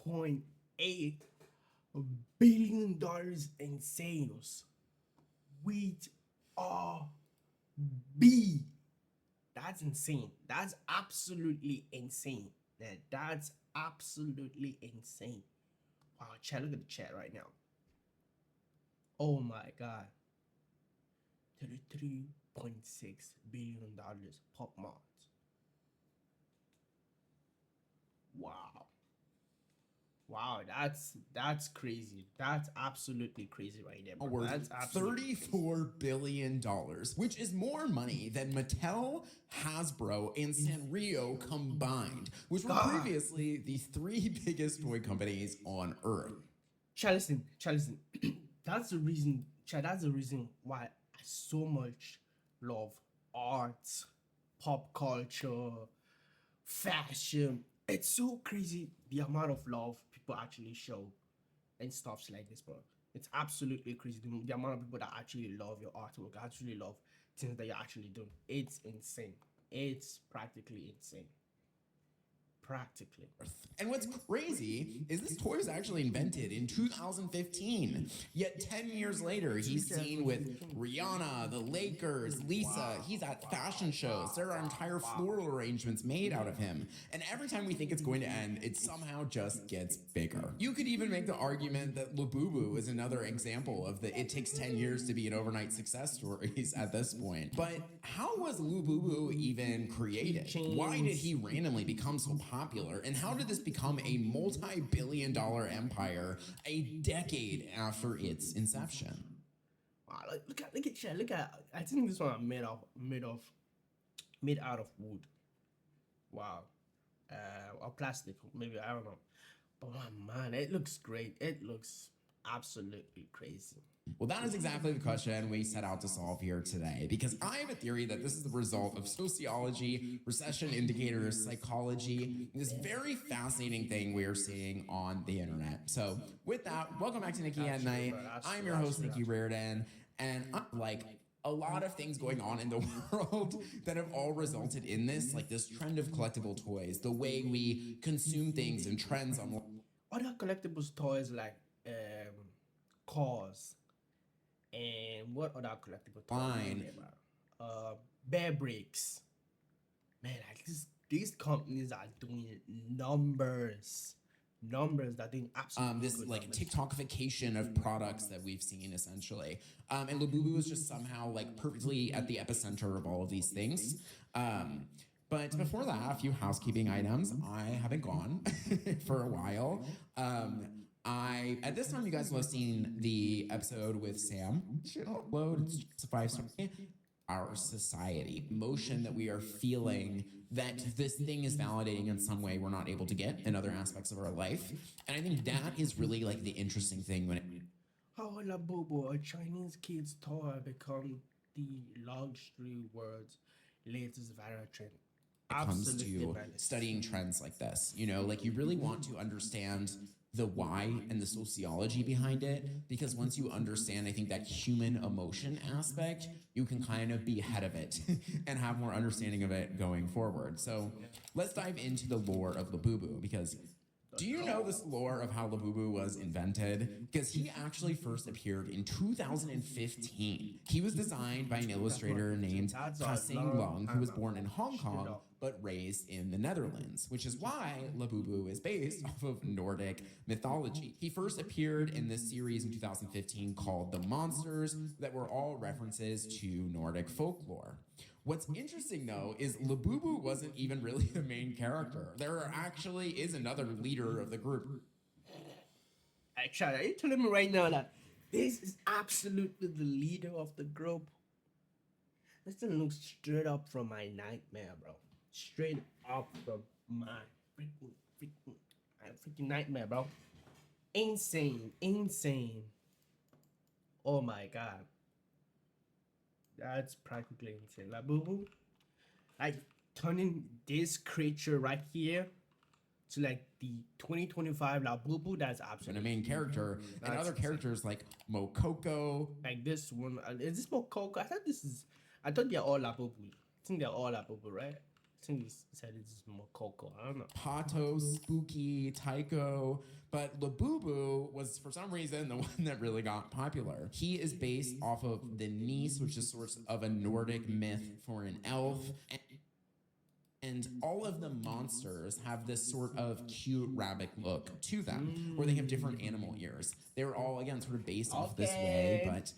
$3.8 billion in sales with a B. That's insane. That's absolutely insane. That's absolutely insane. Wow, chat, look at the chat right now. Oh my god. $33.6 billion Pop Mart. Wow. Wow, that's crazy. That's absolutely crazy right there, bro. Worth That's absolutely $34 billion, which is more money than Mattel, Hasbro, and Sanrio combined, which were previously the three biggest toy companies on Earth. Listen. That's the reason, that's the reason why I so much love art, pop culture, fashion. It's so crazy the amount of love people actually show and stuffs like this, bro. It's absolutely crazy the amount of people that actually love your artwork, actually love things that you're actually doing. It's insane. It's practically insane. Practically. And what's crazy is this toy was actually invented in 2015. Yet 10 years later, he's seen with Rihanna, the Lakers, Lisa. He's at fashion shows. There are entire floral arrangements made out of him. And every time we think it's going to end, it somehow just gets bigger. You could even make the argument that Labubu is another example of the it takes 10 years to be an overnight success stories at this point. But how was Labubu even created? Why did he randomly become so popular, and how did this become a multi-billion-dollar empire a decade after its inception? Wow, look at. I think this one made out of wood. Wow, or plastic, maybe, I don't know. But man, it looks great. It looks absolutely crazy. Well, that is exactly the question we set out to solve here today, because I have a theory that this is the result of sociology, recession indicators, psychology, this very fascinating thing we are seeing on the internet. So with that, welcome back to Nikki at Night. I'm your host, Nikki Reardon, and I'm like a lot of things going on in the world that have all resulted in this, like this trend of collectible toys, the way we consume things and trends on other collectibles toys like cars. And what other collectible toys? Bear bricks. Man, like these companies are doing numbers that doing absolutely this good like numbers. TikTokification of products that we've seen essentially. And Labubu was just somehow like perfectly at the epicenter of all of these things. But before that, a few housekeeping items. I haven't gone for a while. At this time, you guys will have seen the episode with Sam. Should upload. It's just a 5-star. Our society, emotion that we are feeling that this thing is validating in some way we're not able to get in other aspects of our life. And I think that is really like the interesting thing when it how Labubu, a Chinese kid's toy, become the luxury world's latest viral trend. comes to studying trends like this. You know, like you really want to understand the why and the sociology behind it, because once you understand, I think, that human emotion aspect, you can kind of be ahead of it and have more understanding of it going forward. So let's dive into the lore of Labubu, because do you know this lore of how Labubu was invented? Because he actually first appeared in 2015. He was designed by an illustrator named Ha-Seng Lung, who was born in Hong Kong but raised in the Netherlands, which is why Labubu is based off of Nordic mythology. He first appeared in this series in 2015 called The Monsters, that were all references to Nordic folklore. What's interesting, though, is Labubu wasn't even really the main character. There actually is another leader of the group. Actually, are you telling me right now that this is absolutely the leader of the group? This thing looks straight up from my nightmare, bro. Straight up from my freaking nightmare, bro. Insane. Oh my god. That's practically insane. Labubu, like turning this creature right here to like the 2025 Labubu, that's absolutely And a main character, and other characters like Mokoko. like this one. Is this Mokoko? I thought they're all Labubu. I think they're all Labubu, right? think he said it's more Coco. I don't know. Pato, Spooky, Tycho, but Labubu was for some reason the one that really got popular. He is based off of the Nice, which is sort of a Nordic myth for an elf. And all of the monsters have this sort of cute rabbit look to them, where they have different animal ears. They're all, again, sort of based off this way, but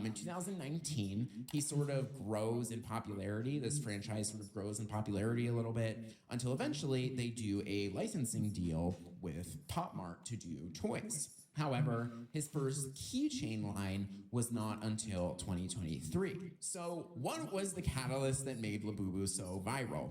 in 2019, he sort of grows in popularity. This franchise sort of grows in popularity a little bit until eventually they do a licensing deal with Mart to do toys. However, his first keychain line was not until 2023. So what was the catalyst that made Labubu so viral?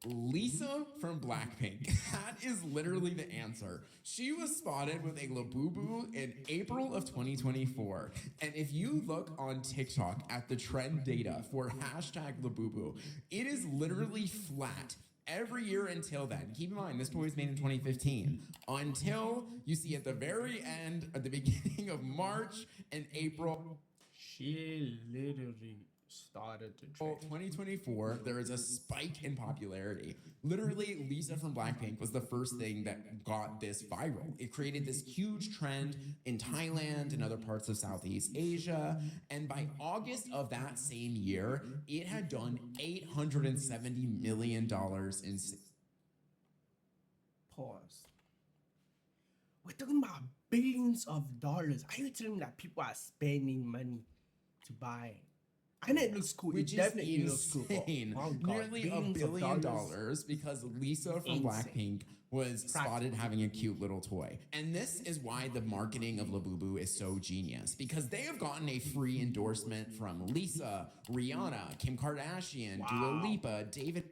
Lisa from Blackpink. That is literally the answer. She was spotted with a Labubu in April of 2024. And if you look on TikTok at the trend data for hashtag Labubu, it is literally flat every year until then. Keep in mind, this toy was made in 2015. Until you see at the very end, at the beginning of March and April, She literally started to trend. 2024, there is a spike in popularity. Literally, Lisa from Blackpink was the first thing that got this viral. It created this huge trend in Thailand and other parts of Southeast Asia. And by August of that same year, it had done $870 million in. Pause. We're talking about billions of dollars. Are you telling me that people are spending money to buy? I know it looks cool. Which It definitely looks cool. insane. Oh God, Nearly $1 billions of billion because Lisa from Insane. Blackpink was spotted having a cute little toy. And this is why the marketing of Labubu is so genius, because they have gotten a free endorsement from Lisa, Rihanna, Kim Kardashian, Dua Lipa, David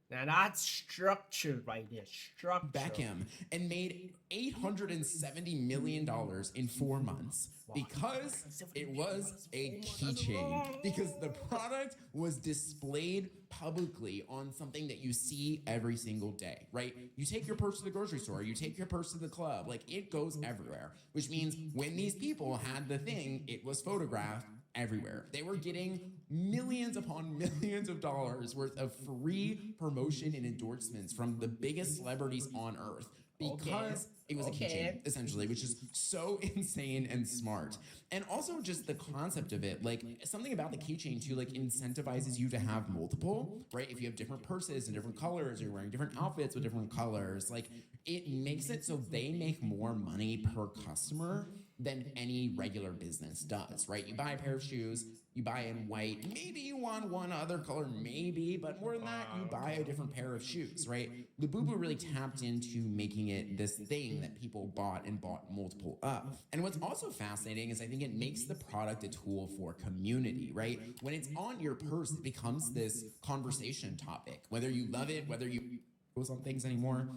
Now that's structure right there. Structure. Beckham, and made $870 million in 4 months because it was a keychain. Because the product was displayed publicly on something that you see every single day, right? You take your purse to the grocery store, you take your purse to the club, like it goes everywhere, which means when these people had the thing, it was photographed everywhere. They were getting millions upon millions of dollars worth of free promotion and endorsements from the biggest celebrities on earth because it was a keychain, essentially, which is so insane and smart. And also just the concept of it, like something about the keychain too, like incentivizes you to have multiple, right? If you have different purses and different colors, or you're wearing different outfits with different colors, like it makes it so they make more money per customer than any regular business does, right? You buy a pair of shoes, you buy in white, maybe you want one other color, maybe, but more than that, you buy a different pair of shoes, right? Labubu really tapped into making it this thing that people bought and bought multiple of. And what's also fascinating is I think it makes the product a tool for community, right? When it's on your purse, it becomes this conversation topic, whether you love it, whether you post on things anymore.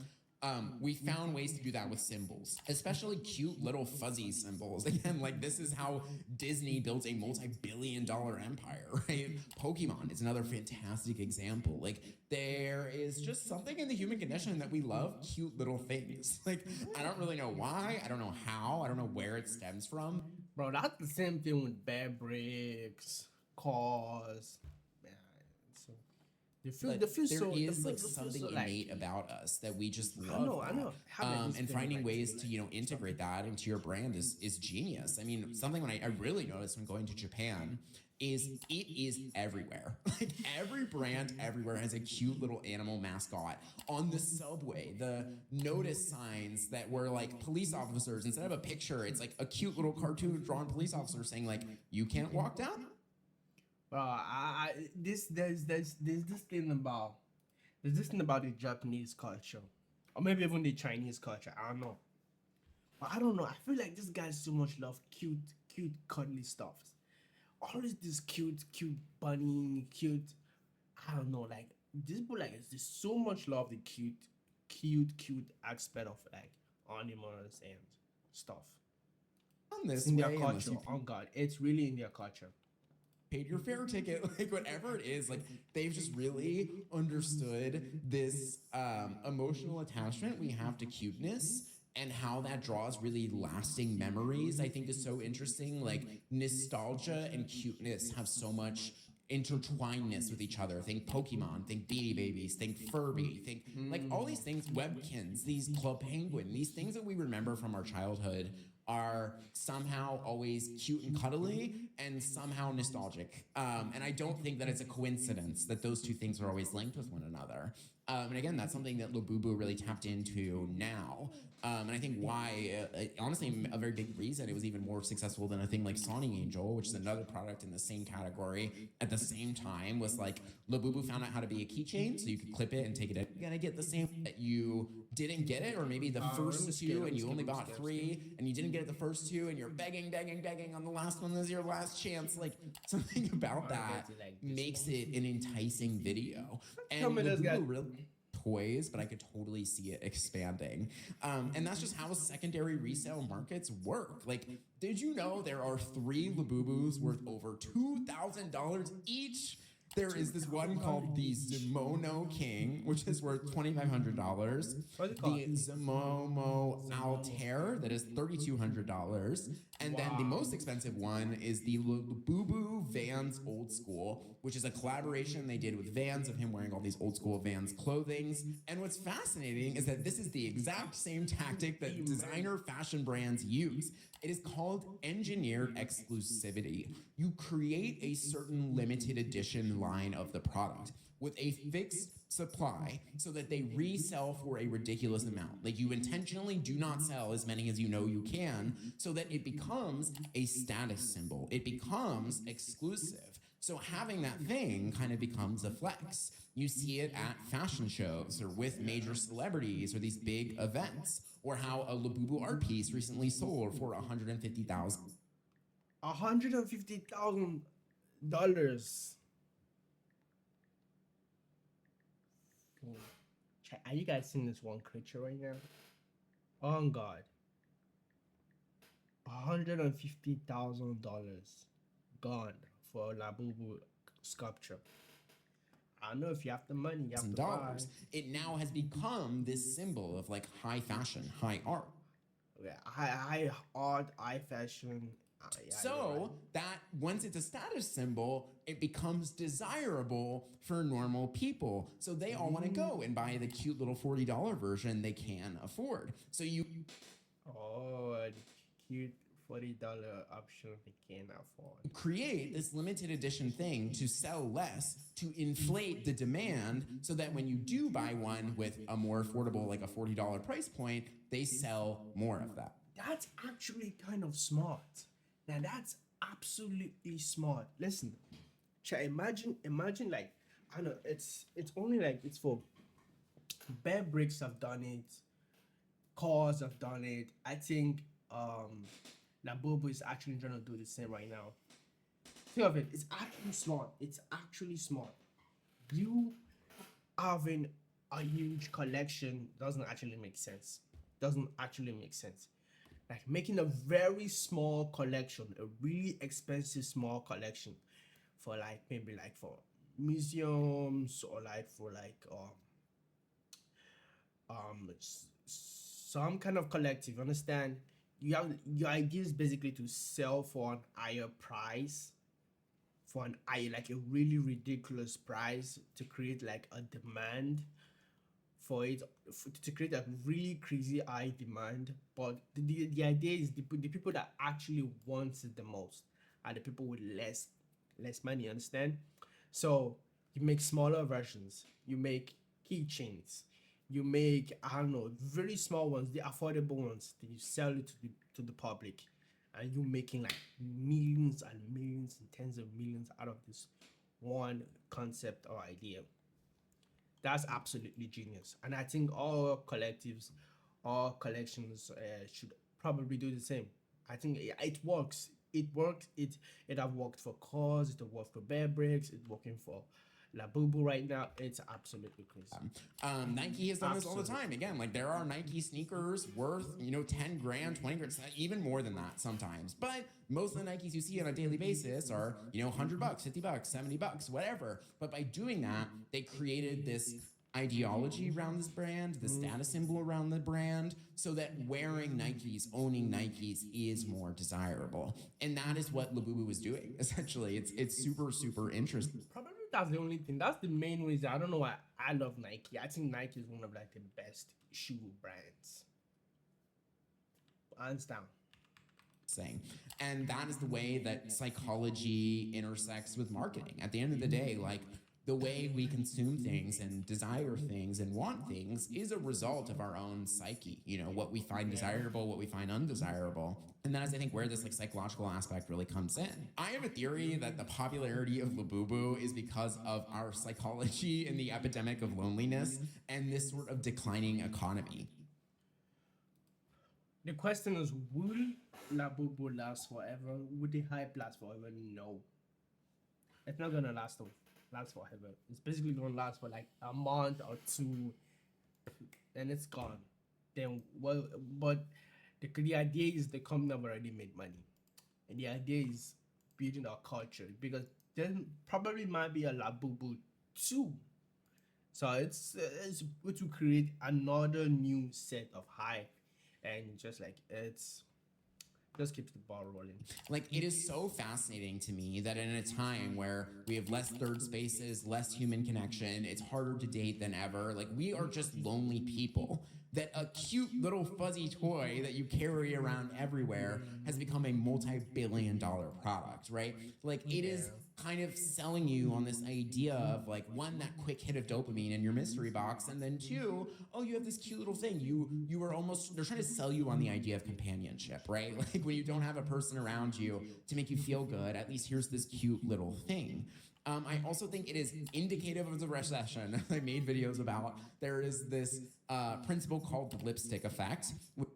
We found ways to do that with symbols, especially cute little fuzzy symbols. Again, like this is how Disney built a multi-billion-dollar empire, right? Pokemon is another fantastic example. Like there is just something in the human condition that we love cute little things. Like I don't really know why, I don't know how, I don't know where it stems from. Bro, that's the same thing with fabrics, cars. Man, so There is like something innate about us that we just love. I know. And finding ways to integrate that into your brand is genius. I mean, something when I really noticed when going to Japan is it is everywhere. Like every brand everywhere has a cute little animal mascot. On the subway, the notice signs that were like police officers, instead of a picture, it's like a cute little cartoon drawn police officer saying like, you can't walk down. There's this thing about the Japanese culture, or maybe even the Chinese culture. I don't know, but I don't know. I feel like this guys so much love cute, cuddly stuff. Always this cute bunny, cute. I don't know. Like this people like there's so much love the cute aspect of like animals and stuff. On this In way, their unless culture, you oh God, it's really in their culture. paid your fare ticket, like whatever it is, like they've just really understood this emotional attachment we have to cuteness and how that draws really lasting memories. I think is so interesting. Like nostalgia and cuteness have so much intertwinedness with each other. Think Pokemon, think Beanie Babies, think Furby, think like all these things, Webkins, these Club Penguin, these things that we remember from our childhood are somehow always cute and cuddly and somehow nostalgic. And I don't think that it's a coincidence that those two things are always linked with one another. And again, that's something that Labubu really tapped into now. And I think why, honestly, a very big reason it was even more successful than a thing like Sonic Angel, which is another product in the same category at the same time, was like Labubu found out how to be a keychain, so you could clip it and take it in. You're gonna get the same that you didn't get it, or maybe the first two and you only bought three, and you didn't get it the first two, and you're begging on the last one is your last chance. Like something about that makes it an enticing video. And Labubu really toys, but I could totally see it expanding. And that's just how secondary resale markets work. Like, did you know there are 3 Labubus worth over $2,000 each? There is this one called the Zimono King, which is worth $2,500. The Zimomo Altair, that is $3,200. And then the most expensive one is the Labubu Vans Old School, which is a collaboration they did with Vans of him wearing all these old school Vans clothings. And what's fascinating is that this is the exact same tactic that designer fashion brands use. It is called engineered exclusivity. You create a certain limited edition line of the product with a fixed supply so that they resell for a ridiculous amount. Like, you intentionally do not sell as many as you know you can so that it becomes a status symbol. It becomes exclusive. So having that thing kind of becomes a flex. You see it at fashion shows or with major celebrities or these big events, or how a Labubu art piece recently sold for $150,000. $150,000. Are you guys seeing this one creature right now? Oh God. $150,000 gone for a Labubu sculpture. I don't know, if you have the money, you have to buy. It now has become this symbol of like high fashion, high art. Yeah, high art, high fashion. So that once it's a status symbol, it becomes desirable for normal people. So they all want to go and buy the cute little $40 version they can afford. So you cute $40 option they can't afford. Create this limited edition thing to sell less, to inflate the demand, so that when you do buy one with a more affordable, like a $40 price point, they sell more of that. That's actually kind of smart. Now that's absolutely smart. Listen, imagine like, I know it's only like, it's for Bear Bricks have done it, cars have done it. I think Labubu is actually trying to do the same right now. Think of it, it's actually smart. It's actually smart. You having a huge collection doesn't actually make sense. Like making a very small collection, a really expensive small collection for like maybe like for museums, or like for like some kind of collective, understand? You have your idea is basically to sell for an higher price, for an high, like a really ridiculous price, to create like a demand for it, to create a really crazy high demand. But the idea is the people that actually want it the most are the people with less money, understand? So you make smaller versions, you make keychains, you make, I don't know, very small ones, the affordable ones, that you sell it to the public, and you're making like millions and millions and tens of millions out of this one concept or idea. That's absolutely genius, and I think all collectives, all collections should probably do the same. I think it works. It worked. It have worked for cars. It have worked for Bear Bricks. It's working for Labubu right now. It's absolutely crazy. Nike has done this all the time. Again, like there are Nike sneakers worth 10 grand, 20 grand, even more than that sometimes. But most of the Nikes you see on a daily basis are $100, $50, $70, whatever. But by doing that, they created this ideology around this brand, the status symbol around the brand, so that wearing Nikes, owning Nikes is more desirable. And that is what Labubu was doing. Essentially, it's super, super interesting. Probably that's the only thing. That's the main reason. I don't know why I love Nike. I think Nike is one of like the best shoe brands. Hands down. Saying. And that is the way that psychology intersects with marketing. At the end of the day, like the way we consume things and desire things and want things is a result of our own psyche. You know, what we find desirable, what we find undesirable. And that is, I think, where this like psychological aspect really comes in. I have a theory that the popularity of Labubu is because of our psychology and the epidemic of loneliness and this sort of declining economy. The question is, will Labubu last forever? Would the hype last forever? No. It's not gonna last forever. It's basically gonna last for like a month or two, and it's gone. Then well, but the idea is the company have already made money, and the idea is building our culture because there probably might be a Labubu too. So it's to create another new set of hype, and just like it's just keeps the ball rolling. Like, it is so fascinating to me that in a time where we have less third spaces, less human connection, it's harder to date than ever. Like, we are just lonely people. That a cute little fuzzy toy that you carry around everywhere has become a multi-billion-dollar product, right? Like, it is kind of selling you on this idea of like, one, that quick hit of dopamine in your mystery box, and then two, oh, you have this cute little thing. You are almost, they're trying to sell you on the idea of companionship, right? Like when you don't have a person around you to make you feel good, at least here's this cute little thing. I also think it is indicative of the recession. I made videos about. There is this principle called the lipstick effect, which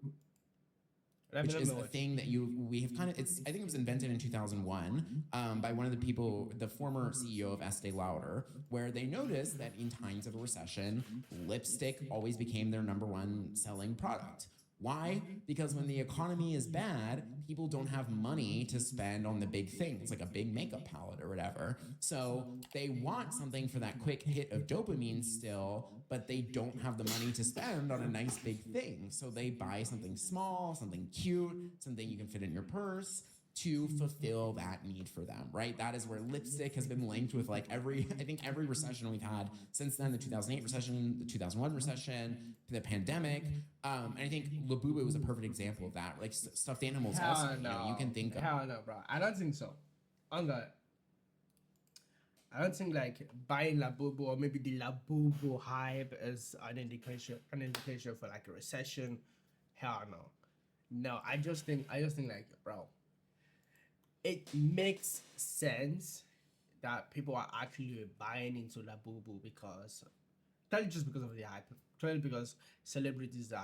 is the thing that we have kind of. I think it was invented in 2001 by one of the people, the former CEO of Estee Lauder, where they noticed that in times of a recession, lipstick always became their number one selling product. Why? Because when the economy is bad, people don't have money to spend on the big things, like a big makeup palette or whatever. So they want something for that quick hit of dopamine still, but they don't have the money to spend on a nice big thing. So they buy something small, something cute, something you can fit in your purse to fulfill that need for them, right? That is where lipstick has been linked with like I think every recession we've had since then, the 2008 recession, the 2001 recession, the pandemic. And I think Labubu was a perfect example of that. Like stuffed animals also, you can think of. Hell no, bro. I don't think so. I don't think like buying Labubu or maybe the Labubu hype is an indication for like a recession. Hell no. No, I just think like, bro, it makes sense that people are actually buying into Labubu because not just because of the hype, totally because celebrities own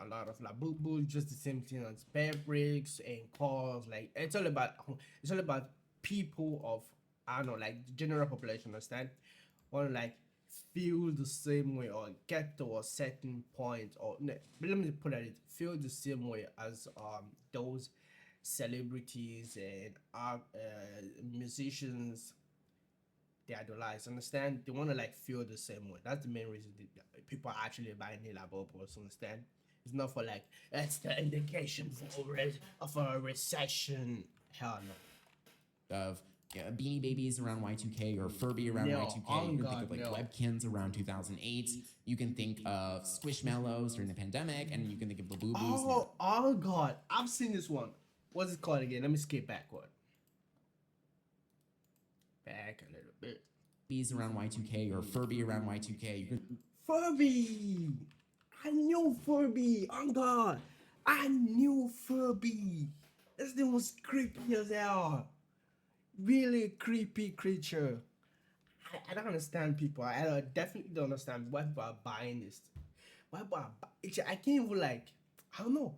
a lot of Labubu, just the same thing as fabrics and cars. Like it's all about people of, I don't know, like the general population, understand? Want to like feel the same way or get to a certain point, or let me put it, feel the same way as those celebrities and musicians they idolize, understand? They want to like feel the same way. That's the main reason people are actually buying Labubu, understand? It's not for like, it's the indication of a recession. Hell no. Of Beanie Babies around Y2K or Furby around Y2K. You can think of like Webkins around 2008. You can think of Squishmallows during the pandemic, and you can think of Labubus. Oh God, I've seen this one. What's it called again? Let me skip backward. Back a little bit. Bees around Y2K or Furby around Y2K. Furby! I knew Furby! Oh God! I knew Furby! This thing was creepy as hell. Really creepy creature. I don't understand people. I definitely don't understand why people are buying this. Why people are I can't even like, I don't know.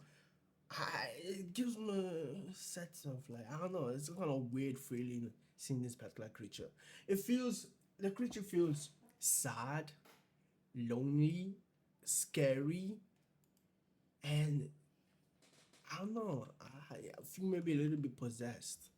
It gives me a sense of like, I don't know, it's a kind of weird feeling seeing this particular creature. The creature feels sad, lonely, scary, and I don't know, I feel maybe a little bit possessed.